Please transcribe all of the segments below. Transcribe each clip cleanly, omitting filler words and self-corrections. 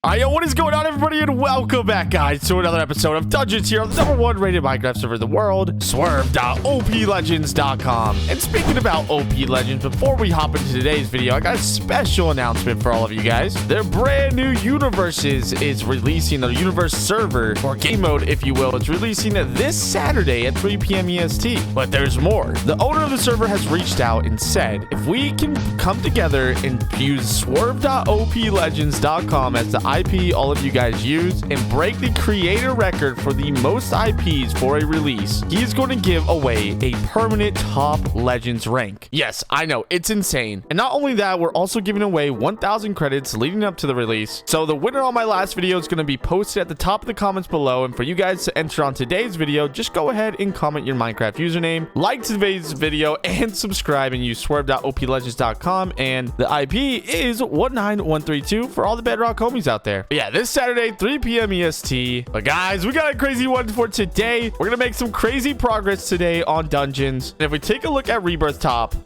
Yo, what is going on, everybody, and welcome back, guys, to another episode of Dungeons here on the #1 rated Minecraft server in the world, Swurv.oplegends.com. And speaking about OP Legends, before we hop into today's video, I got a special announcement for all of you guys. Their brand new Universes is releasing, the Universe server, or game mode, if you will. It's releasing this Saturday at 3 p.m. EST. But there's more. The owner of the server has reached out and said, if we can come together and use Swurv.oplegends.com as the IP all of you guys use and break the creator record for the most IPs for a release, he is going to give away a permanent top legends rank. Yes, I know, it's insane. And not only that, we're also giving away 1,000 credits leading up to the release. So the winner on my last video is going to be posted at the top of the comments below, and for you guys to enter on today's video, just go ahead and comment your Minecraft username, like today's video, and subscribe and use Swurv.oplegends.com, and the IP is 19132 for all the Bedrock homies out there. But yeah, this Saturday, 3 p.m. EST. But guys, we got a crazy one for today. We're gonna make some crazy progress today on dungeons. And if we take a look at Rebirth Top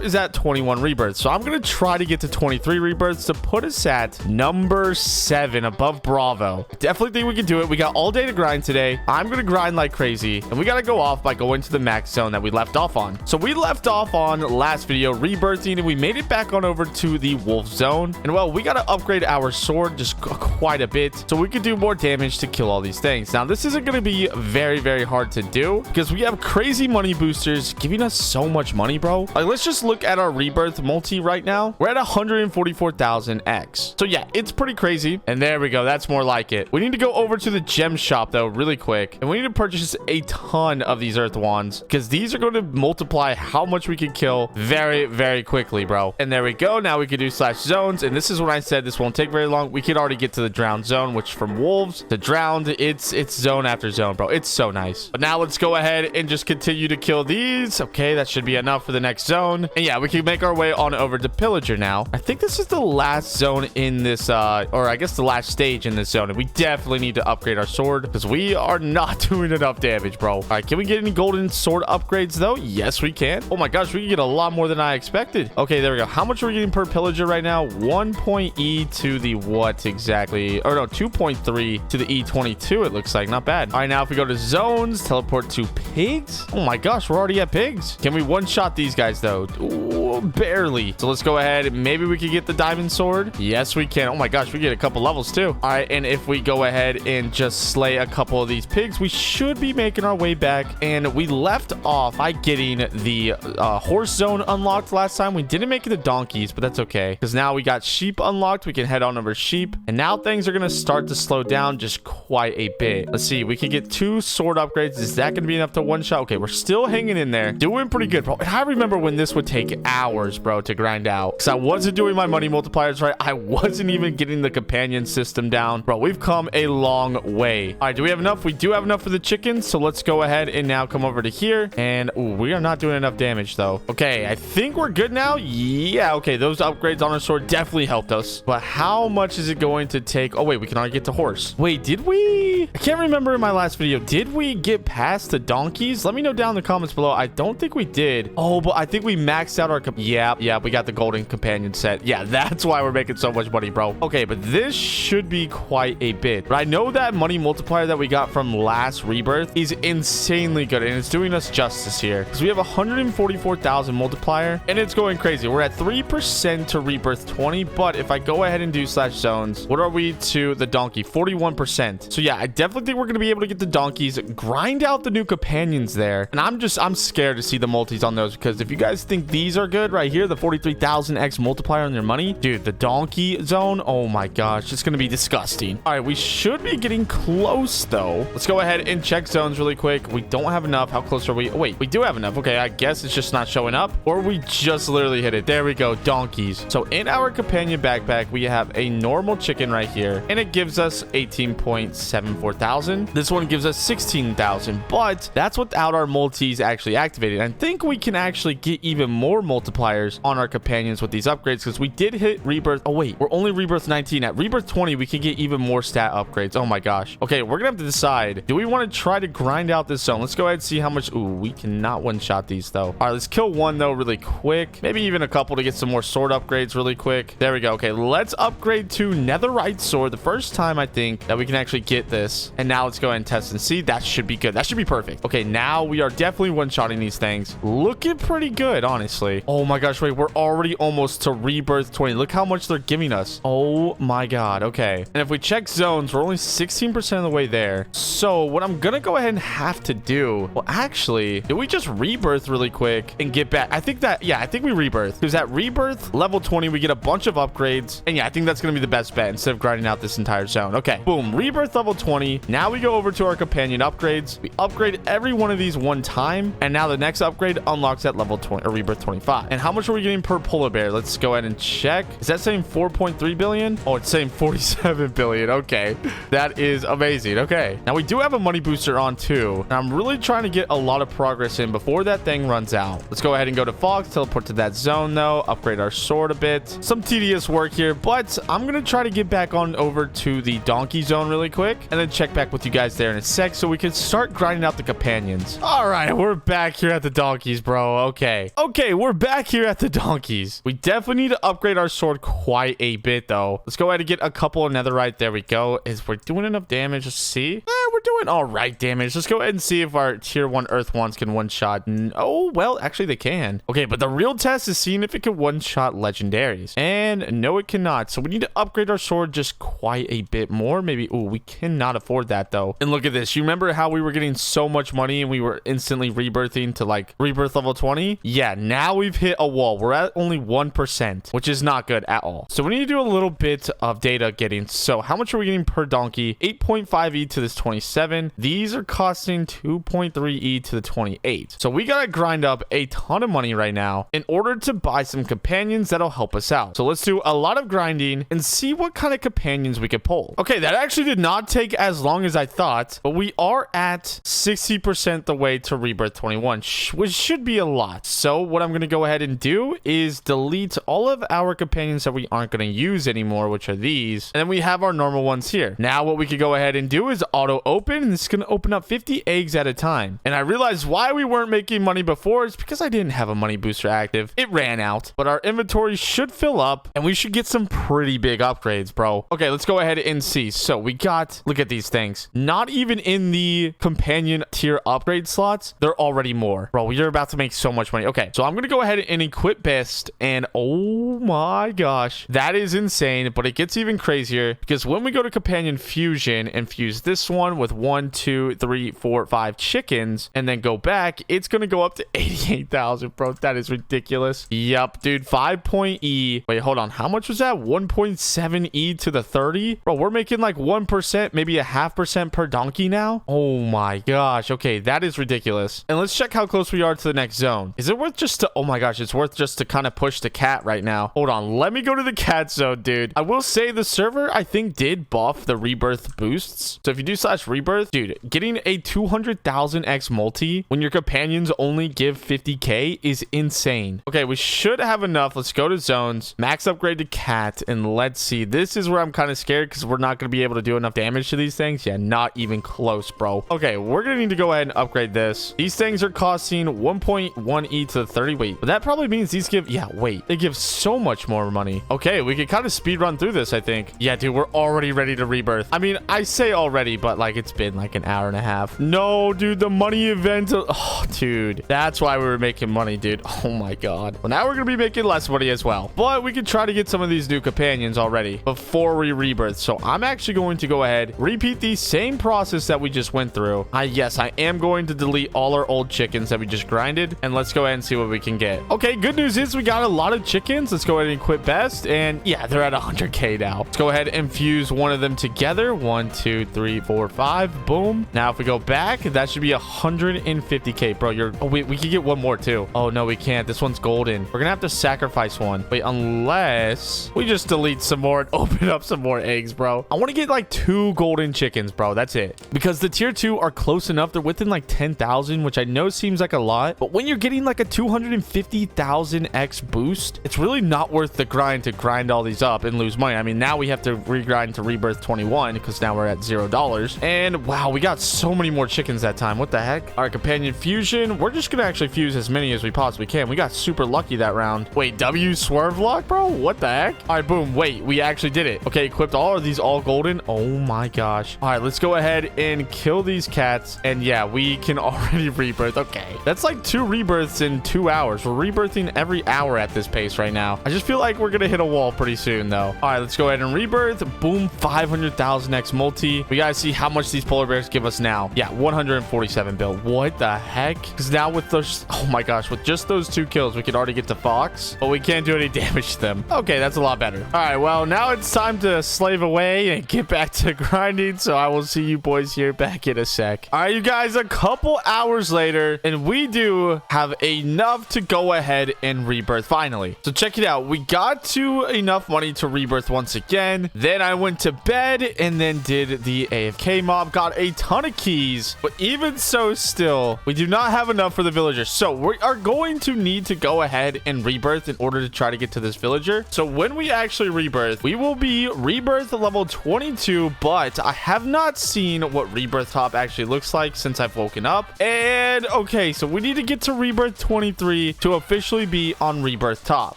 is at 21 rebirths. So I'm gonna try to get to 23 rebirths to put us at number 7 above Bravo. Definitely think we can do it. We got all day to grind today. I'm gonna grind like crazy, and we gotta go off by going to the max zone that we left off on. So we left off on last video rebirthing, and we made it back on over to the wolf zone. And well, we gotta upgrade our sword just quite a bit so we can do more damage to kill all these things. Now this isn't going to be very hard to do because we have crazy money boosters giving us so much money, bro. Like, let's just look at our rebirth multi right now. We're at 144,000x. So yeah, it's pretty crazy. And there we go, that's more like it. We need to go over to the gem shop though really quick, and we need to purchase a ton of these earth wands because these are going to multiply how much we can kill very quickly, bro. And there we go. Now we can do slash zones, and this is what I said, this won't take very long. We could already get to the drowned zone, which from wolves to drowned, it's zone after zone, bro. It's so nice. But now let's go ahead and just continue to kill these. Okay, that should be enough for the next zone. And yeah, we can make our way on over to pillager now. I think this is the last zone in this or I guess the last stage in this zone, and we definitely need to upgrade our sword because we are not doing enough damage, bro. All right, can we get any golden sword upgrades though? Yes, we can. Oh my gosh, we can get a lot more than I expected. Okay, there we go. How much are we getting per pillager right now? 1.E to the what exactly? Or no, 2.3 to the E22, it looks like. Not bad. All right, now if we go to zones, teleport to pigs. Oh my gosh, we're already at pigs. Can we one-shot these guys though? Ooh, barely. So let's go ahead. Maybe we could get the diamond sword. Yes, we can. Oh my gosh, we get a couple levels too. All right, and if we go ahead and just slay a couple of these pigs, we should be making our way back. And we left off by getting the horse zone unlocked last time. We didn't make it to donkeys, but that's okay because now we got sheep unlocked. We can head on over to sheep, and now things are going to start to slow down just quite a bit. Let's see, we can get 2 sword upgrades. Is that going to be enough to one shot? Okay, we're still hanging in there, doing pretty good, bro. And I remember when this would take hours, bro, to grind out because I wasn't doing my money multipliers right. I wasn't even getting the companion system down, bro. We've come a long way. All right, do we have enough? We do have enough for the chickens, so let's go ahead and now come over to here. And ooh, we are not doing enough damage though. Okay, I think we're good now. Yeah, okay, those upgrades on our sword definitely helped us, but how much is it going to take? Oh wait, we can already get to horse. Wait, did we? I can't remember in my last video. Did we get past the donkeys? Let me know down in the comments below. I don't think we did. Oh, but I think we maxed out our yeah, we got the golden companion set. Yeah, that's why we're making so much money, bro. Okay, but this should be quite a bit. But I know that money multiplier that we got from last rebirth is insanely good, and it's doing us justice here because we have 144,000 multiplier, and it's going crazy. We're at 3% to rebirth 20, but if I go ahead and do slash zones, what are we to the donkey? 41%. So yeah, I definitely think we're going to be able to get the donkeys, grind out the new companions there. And I'm scared to see the multis on those because if you guys think these are good right here, the 43,000x multiplier on their money, dude, the donkey zone, oh my gosh, it's going to be disgusting. All right, we should be getting close though. Let's go ahead and check zones really quick. We don't have enough. How close are we? Oh, wait, we do have enough. Okay, I guess it's just not showing up, or we just literally hit it. There we go, donkeys. So in our companion backpack, we have a normal chicken right here, and it gives us 18.74 thousand. This one gives us 16,000, but that's without our multis actually activated. I think we can actually get even more multipliers on our companions with these upgrades because we did hit rebirth. Oh wait, we're only rebirth 19. At rebirth 20, we can get even more stat upgrades. Oh my gosh. Okay, we're gonna have to decide. Do we want to try to grind out this zone? Let's go ahead and see how much. Ooh, we cannot one-shot these though. All right, let's kill one though really quick. Maybe even a couple to get some more sword upgrades really quick. There we go. Okay, let's upgrade to netherite sword. The first time I think that we can actually get this. And now let's go ahead and test and see. That should be good. That should be perfect. Okay, now we are definitely one-shotting these things. Looking pretty good, honestly. Oh my gosh, wait, we're already almost to rebirth 20. Look how much they're giving us. Oh my god. Okay, and if we check zones, we're only 16% of the way there. So what I'm gonna go ahead and have to do, well, actually, did we just rebirth really quick and get back? I think that, yeah, I think we rebirth, because at rebirth level 20 we get a bunch of upgrades, and yeah, I think that's gonna be the best bet instead of grinding out this entire zone. Okay, boom, rebirth level 20. Now we go over to our companion upgrades. We upgrade every one of these one time, and now the next upgrade unlocks at level 20 or rebirth 25. And how much are we getting per polar bear? Let's go ahead and check. Is that saying 4.3 billion? Oh, it's saying 47 billion. Okay, that is amazing. Okay, now we do have a money booster on too, and I'm really trying to get a lot of progress in before that thing runs out. Let's go ahead and go to Fox, teleport to that zone though, upgrade our sword a bit. Some tedious work here, but I'm gonna try to get back on over to the donkey zone really quick and then check back with you guys there in a sec so we can start grinding out the companions. All right, we're back here at the donkeys, bro. Okay, we're back here at the donkeys. We definitely need to upgrade our sword quite a bit though. Let's go ahead and get a couple of netherite. There we go. Is we're doing enough damage? Let's see. We're doing all right damage. Let's go ahead and see if our tier 1 earth ones can one-shot. Oh, well, actually they can. Okay, but the real test is seeing if it can one-shot legendaries. And no, it cannot. So we need to upgrade our sword just quite a bit more. Maybe, oh, we cannot afford that though. And look at this. You remember how we were getting so much money and we were instantly rebirthing to like rebirth level 20? Yeah, now we've hit a wall. We're at only 1%, which is not good at all. So we need to do a little bit of data getting. So how much are we getting per donkey? 8.5e to this 27. These are costing 2.3e to the 28. So we gotta grind up a ton of money right now in order to buy some companions that'll help us out. So let's do a lot of grinding and see what kind of companions we could pull. Okay, that actually did not take as long as I thought, but we are at 60% the way to rebirth 21, which should be a lot. So what I'm gonna go ahead and do is delete all of our companions that we aren't gonna use anymore, which are these, and then we have our normal ones here. Now what we could go ahead and do is auto open, and it's gonna open up 50 eggs at a time. And I realized why we weren't making money before is because I didn't have a money booster active. It ran out, but our inventory should fill up and we should get some pretty big upgrades, bro. Okay, let's go ahead and see. So we got, look at these things, not even in the companion tier upgrade slots, they're already more. Bro, you're about to make so much money. Okay, so I'm gonna go ahead and equip best, and oh my gosh, that is insane. But it gets even crazier because when we go to companion fusion and fuse this one with 1, 2, 3, 4, 5 chickens and then go back, it's gonna go up to 88,000, bro. That is ridiculous. Yep, dude. 5.e. Wait, hold on, how much was that? 1.7e to the 30. Bro, we're making like 1%, maybe a 0.5% per donkey now. Oh my gosh. Okay, that is ridiculous. And let's check how close we are to the next zone. Is it worth just to, oh my gosh, it's worth just to kind of push the cat right now. Hold on, let me go to the cat zone, dude. I will say the server, I think, did buff the rebirth boosts. So if you do /rebirth, dude, getting a 200,000x multi when your companions only give 50k is insane. Okay, we should have enough. Let's go to zones, max upgrade to cat, and let's see. This is where I'm kind of scared because we're not going to be able to do enough damage to these things. Yeah, not even close, bro. Okay, we're going to need to go ahead and upgrade this. These things are costing 1.1e to the 30. Wait, but that probably means these give, yeah, wait, they give so much more money. Okay, we can kind of speed run through this, I think. Yeah, dude, we're already ready to rebirth. I mean, I say already, but like it's been like an hour and a half. No, dude, the money event. Oh, dude, that's why we were making money, dude. Oh my god. Well, now we're gonna be making less money as well, but we can try to get some of these new companions already before we rebirth. So I'm actually going to go ahead, repeat the same process that we just went through. Yes, I am going to delete all our old chickens that we just grinded, and let's go ahead and see what we can get. Okay, good news is we got a lot of chickens. Let's go ahead and quit best, and yeah, they're at 100k now. Let's go ahead and fuse one of them together. 1, 2, 3, 4, 5. Boom. Now if we go back, that should be 150k, bro. Oh wait, we can get one more too. Oh no, we can't. This one's golden. We're gonna have to sacrifice one. Wait, unless we just delete some more and open up some more eggs, bro. I want to get like 2 golden chickens, bro. That's it, because the tier 2 are close enough. They're within like 10,000, which I know seems like a lot, but when you're getting like a 250,000x boost, it's really not worth the grind to grind all these up and lose money. I mean, now we have to regrind to rebirth 21 because now we're at $0, and Wow, we got so many more chickens that time. What the heck? All right, companion fusion. We're just gonna actually fuse as many as we possibly can. We got super lucky that round. Wait, W Swurv lock, bro? What the heck? All right, boom. Wait, we actually did it. Okay, equipped all of these, all golden. Oh my gosh. All right, let's go ahead and kill these cats. And yeah, we can already rebirth. Okay, that's like 2 rebirths in 2 hours. We're rebirthing every hour at this pace right now. I just feel like we're gonna hit a wall pretty soon though. All right, let's go ahead and rebirth. Boom, 500,000x multi. We gotta see how much these polar bears give us now. Yeah, 147 bill. What the heck? Because now with those, oh my gosh, with just those 2 kills, we could already get to Fox, but we can't do any damage to them. Okay, that's a lot better. All right, well, now it's time to slave away and get back to grinding. So I will see you boys here back in a sec. All right, you guys, a couple hours later, and we do have enough to go ahead and rebirth finally. So check it out. We got to enough money to rebirth once again. Then I went to bed and then did the AFK mob. Got a ton of keys, but even so, still, we do not have enough for the villagers. So we are going to need to go ahead and rebirth in order to try to get to this villager. So when we actually rebirth, we will be rebirth level 22, but I have not seen what rebirth top actually looks like since I've woken up. And okay, so we need to get to rebirth 23 to officially be on rebirth top.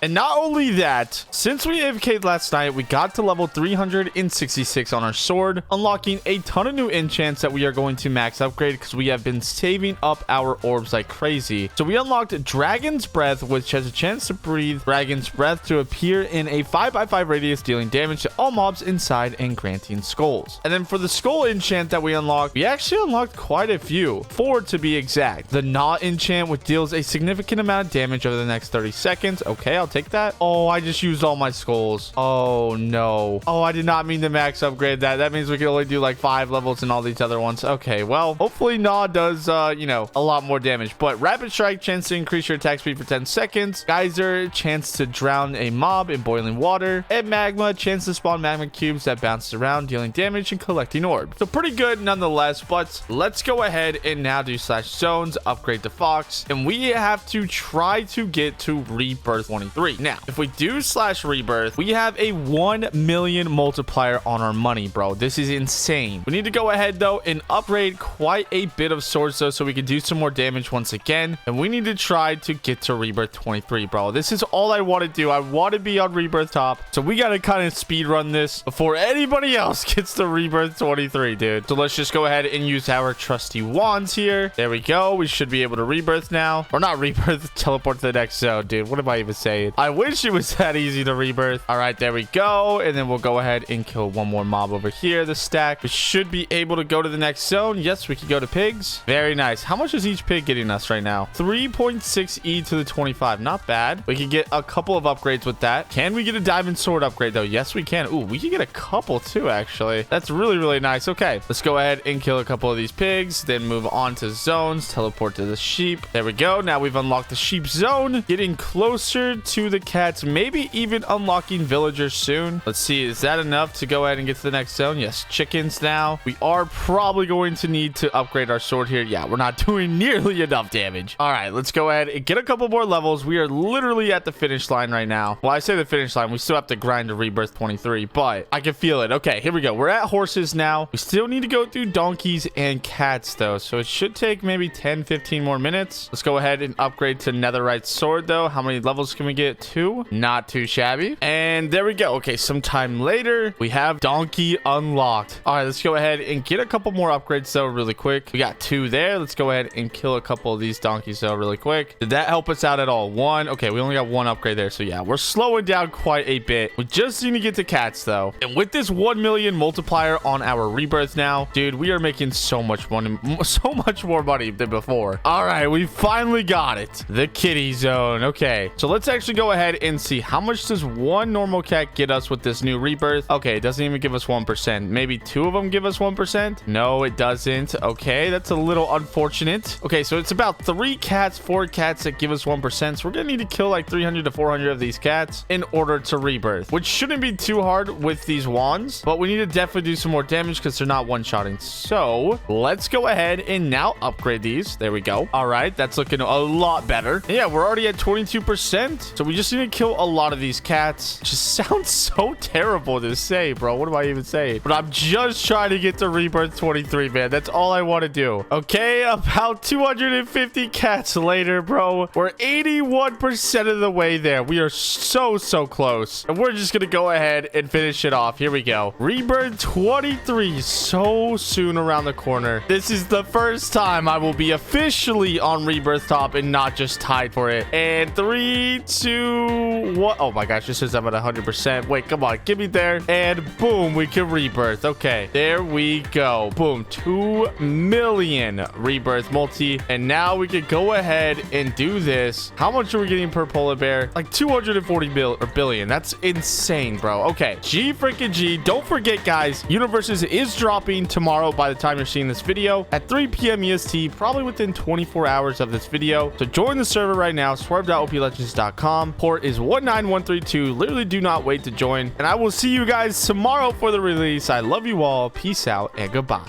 And not only that, since we AFK'd last night, we got to level 366 on our sword, unlocking a ton of new enchants that we are going to max upgrade because we have been saving up our orbs like crazy. So we unlocked Dragon's Breath, which has a chance to breathe Dragon's Breath to appear in a 5x5 radius, dealing damage to all mobs inside and granting skulls. And then for the skull enchant that we unlocked, we actually unlocked quite a few, 4 to be exact. The Gnaw enchant, which deals a significant amount of damage over the next 30 seconds. Okay, I'll take that. Oh, I just used all my skulls. Oh no. Oh, I did not mean to max upgrade that. That means we can only do like 5 levels and all these other ones. Okay, well, hopefully Gnaw does, you know, a lot more damage. But Rapid Strike, chance to increase your attack speed for 10 seconds. Geyser, chance to drown a mob in boiling water. And Magma, chance to spawn magma cubes that bounces around, dealing damage and collecting orbs. So pretty good nonetheless, but let's go ahead and now do slash zones, upgrade to Fox, and we have to try to get to rebirth 23. Now, if we do slash rebirth, we have a 1 million multiplier on our money, bro. This is insane. We need to go ahead though and upgrade quite a bit of swords though, so we can do some more damage once again. And we need to try to get to rebirth 23, bro. This is all I want to do. I want to be on rebirth top, so we got to kind of speed run this before anybody else gets to rebirth 23, dude. So let's just go ahead and use our trusty wands here. There we go. We should be able to rebirth now, or not rebirth, teleport to the next zone, dude. What am I even saying? I wish it was that easy to rebirth. All right, there we go. And then we'll go ahead and kill one more mob over here, the stack. We should be able to go to the next zone. Yes, we can go to pigs. Very nice. How much is each pig getting us right now? 3.6 E to the 25. Not bad. We can get a couple of upgrades with that. Can we get a diamond sword upgrade though? Yes, we can. Ooh, we can get a couple too, actually. That's really, really nice. Okay, let's go ahead and kill a couple of these pigs, then move on to zones, teleport to the sheep. There we go. Now we've unlocked the sheep zone, getting closer to the cats, maybe even unlocking villagers soon. Let's see, is that enough to go ahead and get to the next zone? Yes, chickens now. We are probably going to need to upgrade our sword here. Yeah, we're not doing nearly enough damage. All right, let's go ahead and get a couple more levels. We are literally at the finish line right now. Well, I say the finish line. We still have to grind to rebirth 23, but I can feel it. Okay, here we go. We're at horses now. We still need to go through donkeys and cats though, so it should take maybe 10-15 more minutes. Let's go ahead and upgrade to netherite sword though. How many levels can we get? 2. Not too shabby. And there we go. Okay, sometime later we have donkey unlocked. All right, let's go ahead and get a couple more upgrades though really quick. We got 2 there. Let's go ahead and kill a couple of these donkeys though really quick. Did that help us out at all? 1. Okay, we only got 1 upgrade there, so yeah, we're slowing down quite a bit. We just need to get to cats though, and with this 1 million multiplier on our rebirth now, dude, we are making so much money, so much more money than before. All right, we finally got it, the kitty zone. Okay, so let's actually go ahead and see how much does 1 normal cat get us with this new rebirth. Okay, it doesn't even give us 1%. Maybe 2 of them give us 1%. No, it doesn't. Okay, that's a little unfortunate. Okay, so it's about 3 cats, 4 cats that give us 1%. So we're gonna need to kill like 300 to 400 of these cats in order to rebirth, which shouldn't be too hard with these wands, but we need to definitely do some more damage because they're not one-shotting. So let's go ahead and now upgrade these. There we go. All right, that's looking a lot better. Yeah, we're already at 22%, so we just need to kill a lot of these cats. Just sounds so terrible to say, bro. What am I even saying? But I'm just trying to get to rebirth rebirth 23, man. That's all I want to do. Okay, about 250 cats later, bro. We're 81% of the way there. We are so close. And we're just gonna go ahead and finish it off. Here we go. Rebirth 23, so soon around the corner. This is the first time I will be officially on rebirth top and not just tied for it. And 3, 2, 1. Oh my gosh, this says I'm at 100%. Wait, come on, give me there. And boom, we can rebirth. Okay, there we go. Boom, 2 million rebirth multi. And now we can go ahead and do this. How much are we getting per polar bear? Like 240 billion. That's insane, bro. Okay, G freaking G. Don't forget, guys, Universes is dropping tomorrow by the time you're seeing this video at 3 p.m. EST, probably within 24 hours of this video. So join the server right now, swurv.oplegends.com. Port is 19132. Literally do not wait to join. And I will see you guys tomorrow for the release. I love you all. Peace out and goodbye.